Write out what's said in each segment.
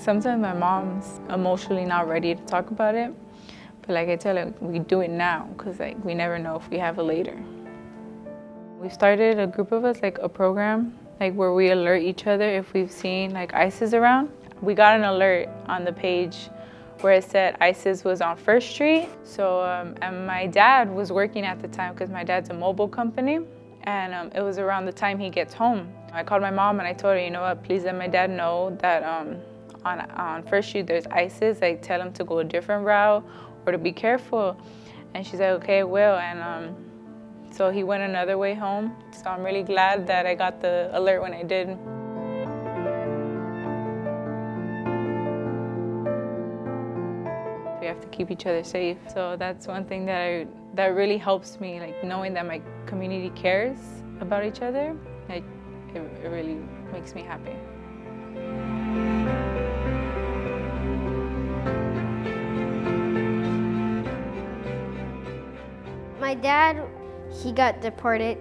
Sometimes my mom's emotionally not ready to talk about it, but like I tell her, we do it now because like we never know if we have it later. We started, a group of us, like a program like where we alert each other if we've seen like ISIS around. We got an alert on the page where it said ISIS was on 1st Street. So, and my dad was working at the time because my dad's a mobile company, and it was around the time he gets home. I called my mom and I told her, you know what, please let my dad know that on 1st Street there's ISIS, like tell him to go a different route or to be careful. And she said, okay, I will. And so he went another way home. So I'm really glad that I got the alert when I did. We have to keep each other safe. So that's one thing that really helps me, like knowing that my community cares about each other. Like, it really makes me happy. My dad, he got deported.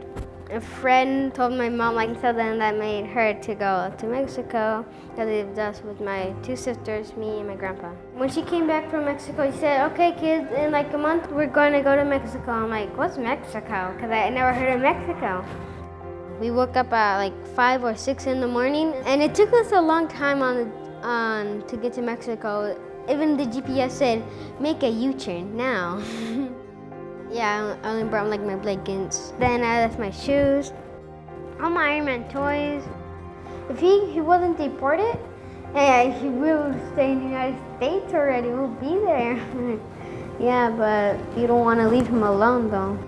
A friend told my mom, like, tell them that made her to go to Mexico. That lived us with my 2 sisters, me and my grandpa. When she came back from Mexico, she said, okay kids, in like a month, we're going to go to Mexico. I'm like, what's Mexico? Because I never heard of Mexico. We woke up at like 5 or 6 in the morning, and it took us a long time to get to Mexico. Even the GPS said, make a U-turn now. Yeah, I only brought like my blankets. Then I left my shoes, all my Iron Man toys. If he wasn't deported, hey, he will stay in the United States already. We'll be there. Yeah, but you don't want to leave him alone though.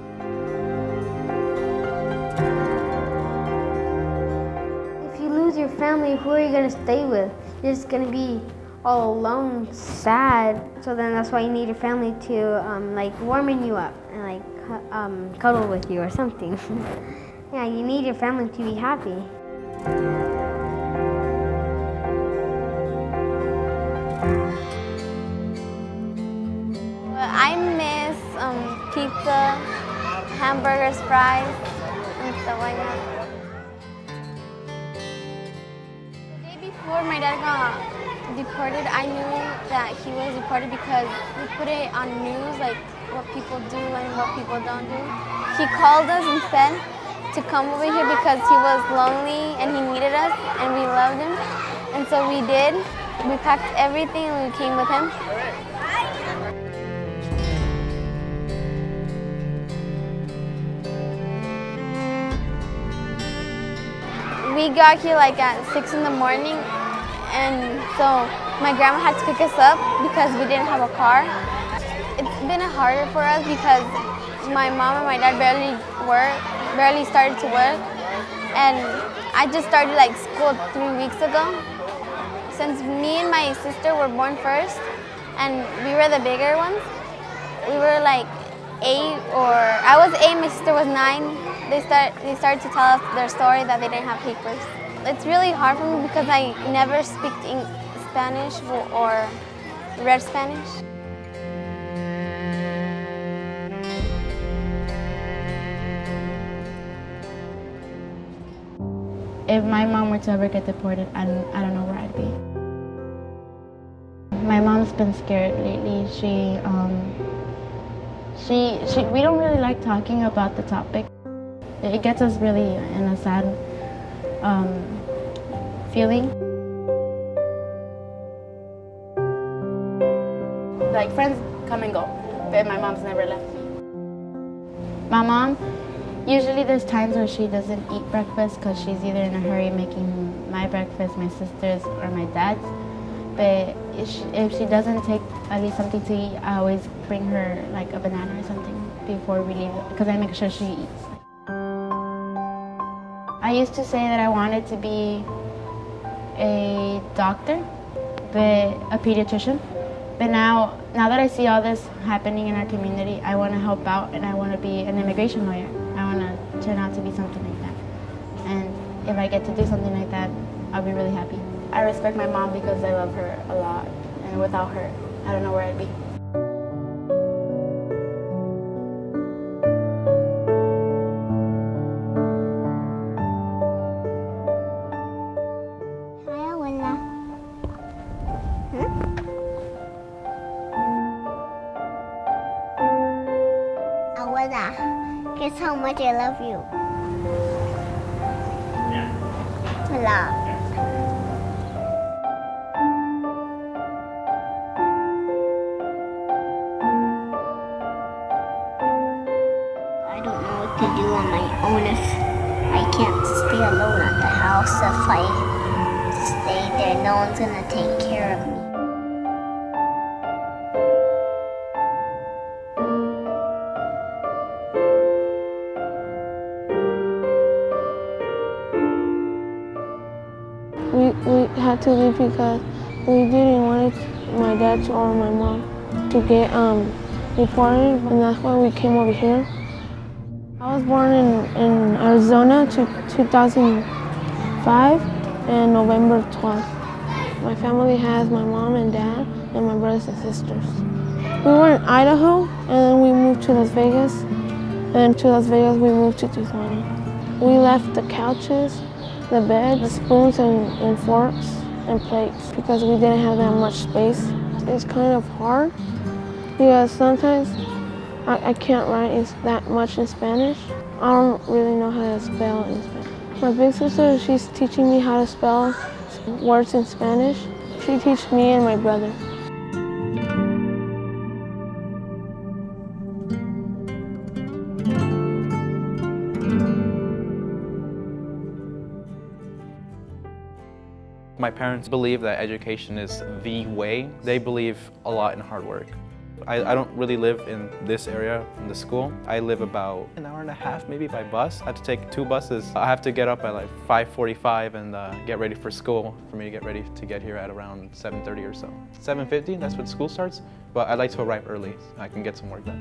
If you lose your family, who are you gonna stay with? You're just gonna be all alone, sad. So then that's why you need your family to like warming you up and like cuddle with you or something. Yeah, you need your family to be happy. I miss pizza, hamburgers, fries, and stuff like that. The day before my dad got deported, I knew that he was deported because we put it on news, like what people do and what people don't do. He called us and said to come over here because he was lonely and he needed us and we loved him. And so we did. We packed everything and we came with him. We got here like at 6 in the morning, and so my grandma had to pick us up because we didn't have a car. It's been harder for us because my mom and my dad barely started to work, and I just started like school 3 weeks ago. Since me and my sister were born first, and we were the bigger ones, we were like 8, or I was 8, my sister was 9. They started to tell us their story that they didn't have papers. It's really hard for me because I never speak Spanish or read Spanish. If my mom were to ever get deported, I don't know where I'd be. My mom's been scared lately. We don't really like talking about the topic. It gets us really in a sad feeling. Like, friends come and go, but my mom's never left me. My mom, usually there's times where she doesn't eat breakfast because she's either in a hurry making my breakfast, my sister's, or my dad's. But if she doesn't take at least something to eat, I always bring her like a banana or something before we leave because I make sure she eats. I used to say that I wanted to be a doctor, but a pediatrician. But now that I see all this happening in our community, I want to help out and I want to be an immigration lawyer. I want to turn out to be something like that. And if I get to do something like that, I'll be really happy. I respect my mom because I love her a lot. And without her, I don't know where I'd be. That's how much I love you. A lot. I don't know what to do on my own if I can't stay alone at the house. If I stay there, no one's gonna take care of me. We had to leave because we didn't want my dad or my mom to get deported, and that's why we came over here. I was born in Arizona 2005 and November 12th. My family has my mom and dad and my brothers and sisters. We were in Idaho and then we moved to Las Vegas, and to Las Vegas we moved to Tijuana. We left the couches, the bed, the spoons and forks and plates because we didn't have that much space. It's kind of hard because sometimes I can't write that much in Spanish. I don't really know how to spell in Spanish. My big sister, she's teaching me how to spell words in Spanish. She teaches me and my brother. My parents believe that education is the way. They believe a lot in hard work. I don't really live in this area, in the school. I live about an hour and a half maybe by bus. I have to take 2 buses. I have to get up at like 5:45 and get ready for school for me to get ready to get here at around 7:30 or so. 7:50, that's when school starts, but I like to arrive early so I can get some work done.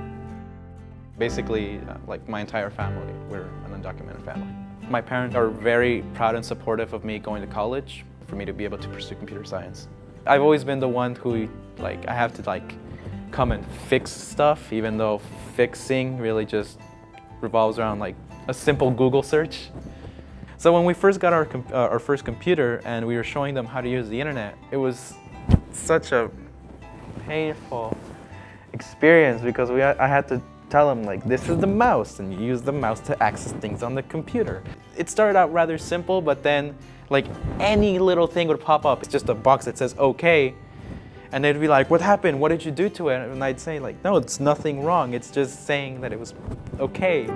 Basically, like my entire family, we're an undocumented family. My parents are very proud and supportive of me going to college for me to be able to pursue computer science. I've always been the one who, like, I have to like come and fix stuff, even though fixing really just revolves around like a simple Google search. So when we first got our first computer and we were showing them how to use the internet, it was such a painful experience because I had to tell them, like, this is the mouse and you use the mouse to access things on the computer. It started out rather simple, but then like any little thing would pop up. It's just a box that says okay, and they'd be like, what happened? What did you do to it? And I'd say like, no, it's nothing wrong. It's just saying that it was okay.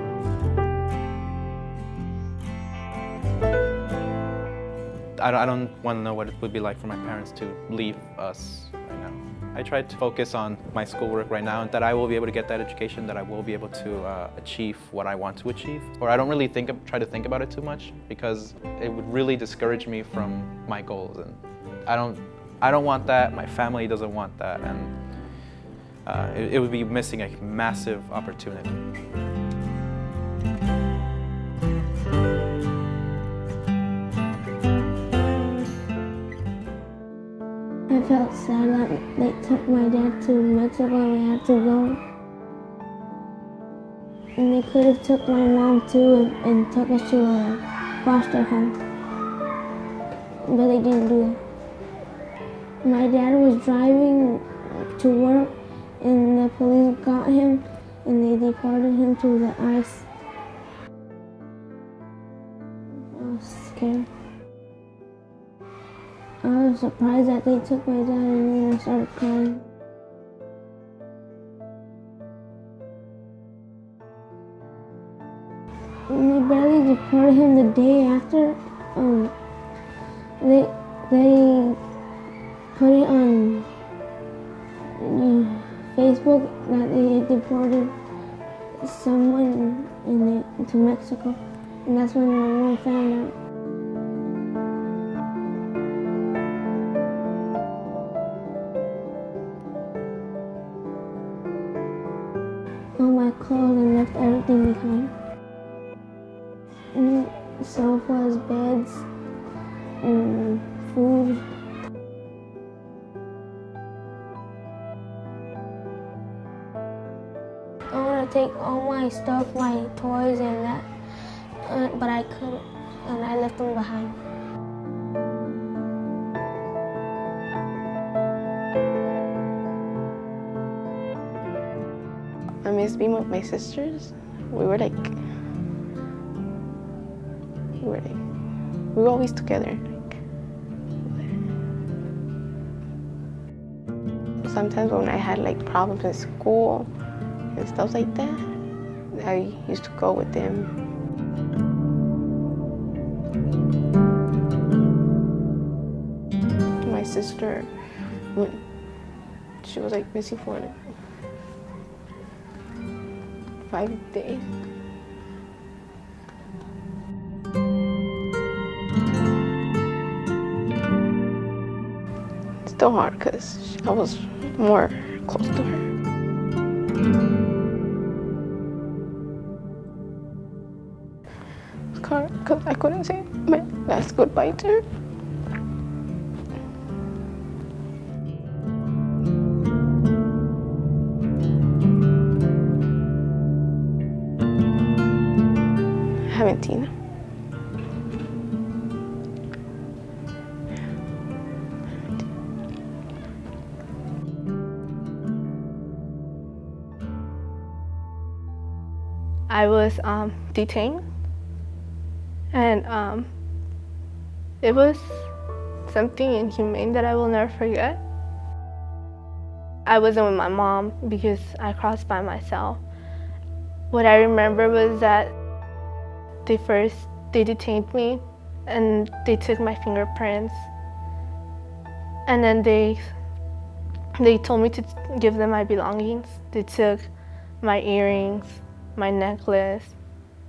I don't want to know what it would be like for my parents to leave us right now. I try to focus on my schoolwork right now and that I will be able to get that education, that I will be able to achieve what I want to achieve. Or I don't really try to think about it too much because it would really discourage me from my goals. And I don't want that, my family doesn't want that, and it would be missing a massive opportunity. I felt sad that they took my dad to Mexico and we had to go. And they could have took my mom too and took us to a foster home. But they didn't do it. My dad was driving to work and the police got him and they deported him to the ICE. I was scared. I was surprised that they took my dad and then I started crying. When they barely deported him the day after, they put it on Facebook that they had deported someone to Mexico, and that's when my mom found out. All my clothes and left everything behind. And sofas, beds, and food. I want to take all my stuff, my toys and that, but I couldn't, and I left them behind. I miss being with my sisters. we were always together. Sometimes when I had like problems in school and stuff like that, I used to go with them. My sister, she was like missing for 5 days. It's still hard because I was more close to her. It's hard because I couldn't say my last goodbye to her. Having Tina. I was detained, and it was something inhumane that I will never forget. I wasn't with my mom because I crossed by myself. What I remember was that they detained me and they took my fingerprints, and then they told me to give them my belongings. They took my earrings, my necklace.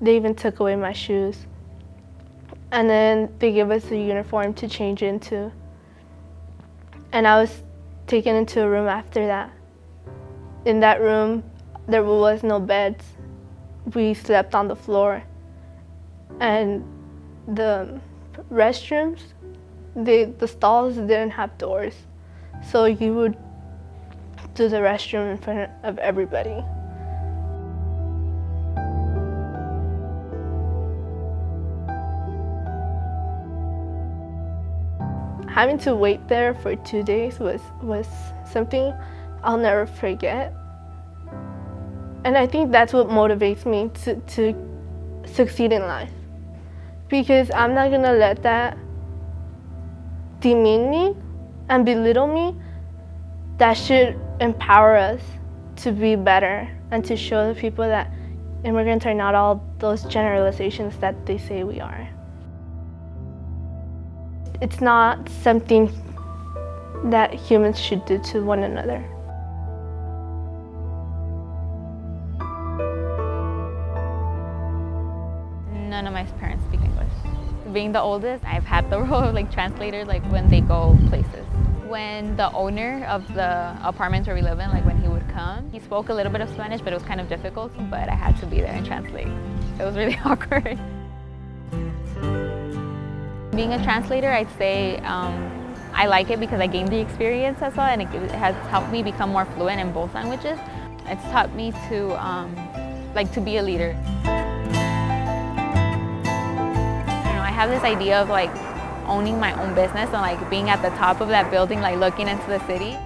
They even took away my shoes. And then they gave us a uniform to change into. And I was taken into a room after that. In that room, there was no beds. We slept on the floor. And the restrooms, the stalls didn't have doors. So you would do the restroom in front of everybody. Having to wait there for 2 days was something I'll never forget. And I think that's what motivates me to succeed in life. Because I'm not gonna let that demean me and belittle me. That should empower us to be better and to show the people that immigrants are not all those generalizations that they say we are. It's not something that humans should do to one another. None of my parents speak English. Being the oldest, I've had the role of like translator, like when they go places. When the owner of the apartments where we live in, like when he would come, he spoke a little bit of Spanish, but it was kind of difficult, but I had to be there and translate. It was really awkward. Being a translator, I'd say I like it because I gained the experience as well, and it has helped me become more fluent in both languages. It's taught me to be a leader. I have this idea of like owning my own business and like being at the top of that building, like looking into the city.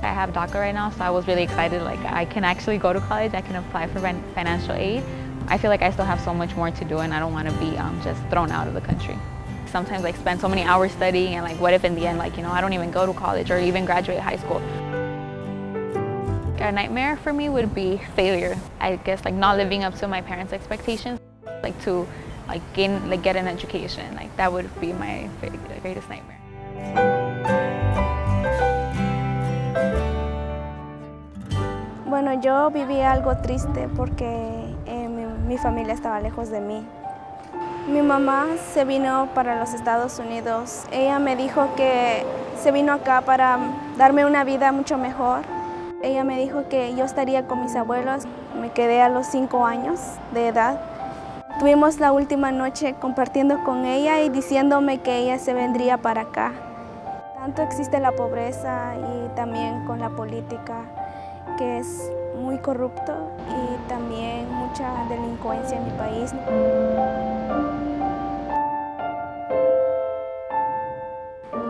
I have DACA right now, so I was really excited. Like I can actually go to college, I can apply for financial aid. I feel like I still have so much more to do, and I don't want to be just thrown out of the country. Sometimes I spend so many hours studying, and like what if in the end, like, you know, I don't even go to college or even graduate high school. A nightmare for me would be failure. I guess like not living up to my parents' expectations, like to get an education. Like that would be my greatest nightmare. Bueno, yo viví algo triste porque mi familia estaba lejos de mí. Mi mamá se vino para los Estados Unidos. Ella me dijo que se vino acá para darme una vida mucho mejor. Ella me dijo que yo estaría con mis abuelos. Me quedé a los 5 años de edad. Tuvimos la última noche compartiendo con ella y diciéndome que ella se vendría para acá. Tanto existe la pobreza y también con la política, que es muy corrupto, y también mucha delincuencia en mi país.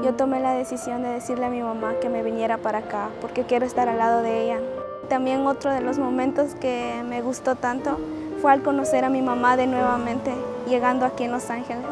Yo tomé la decisión de decirle a mi mamá que me viniera para acá porque quiero estar al lado de ella. también otro de los momentos que me gustó tanto fue al conocer a mi mamá de nuevamente, llegando aquí en Los Ángeles.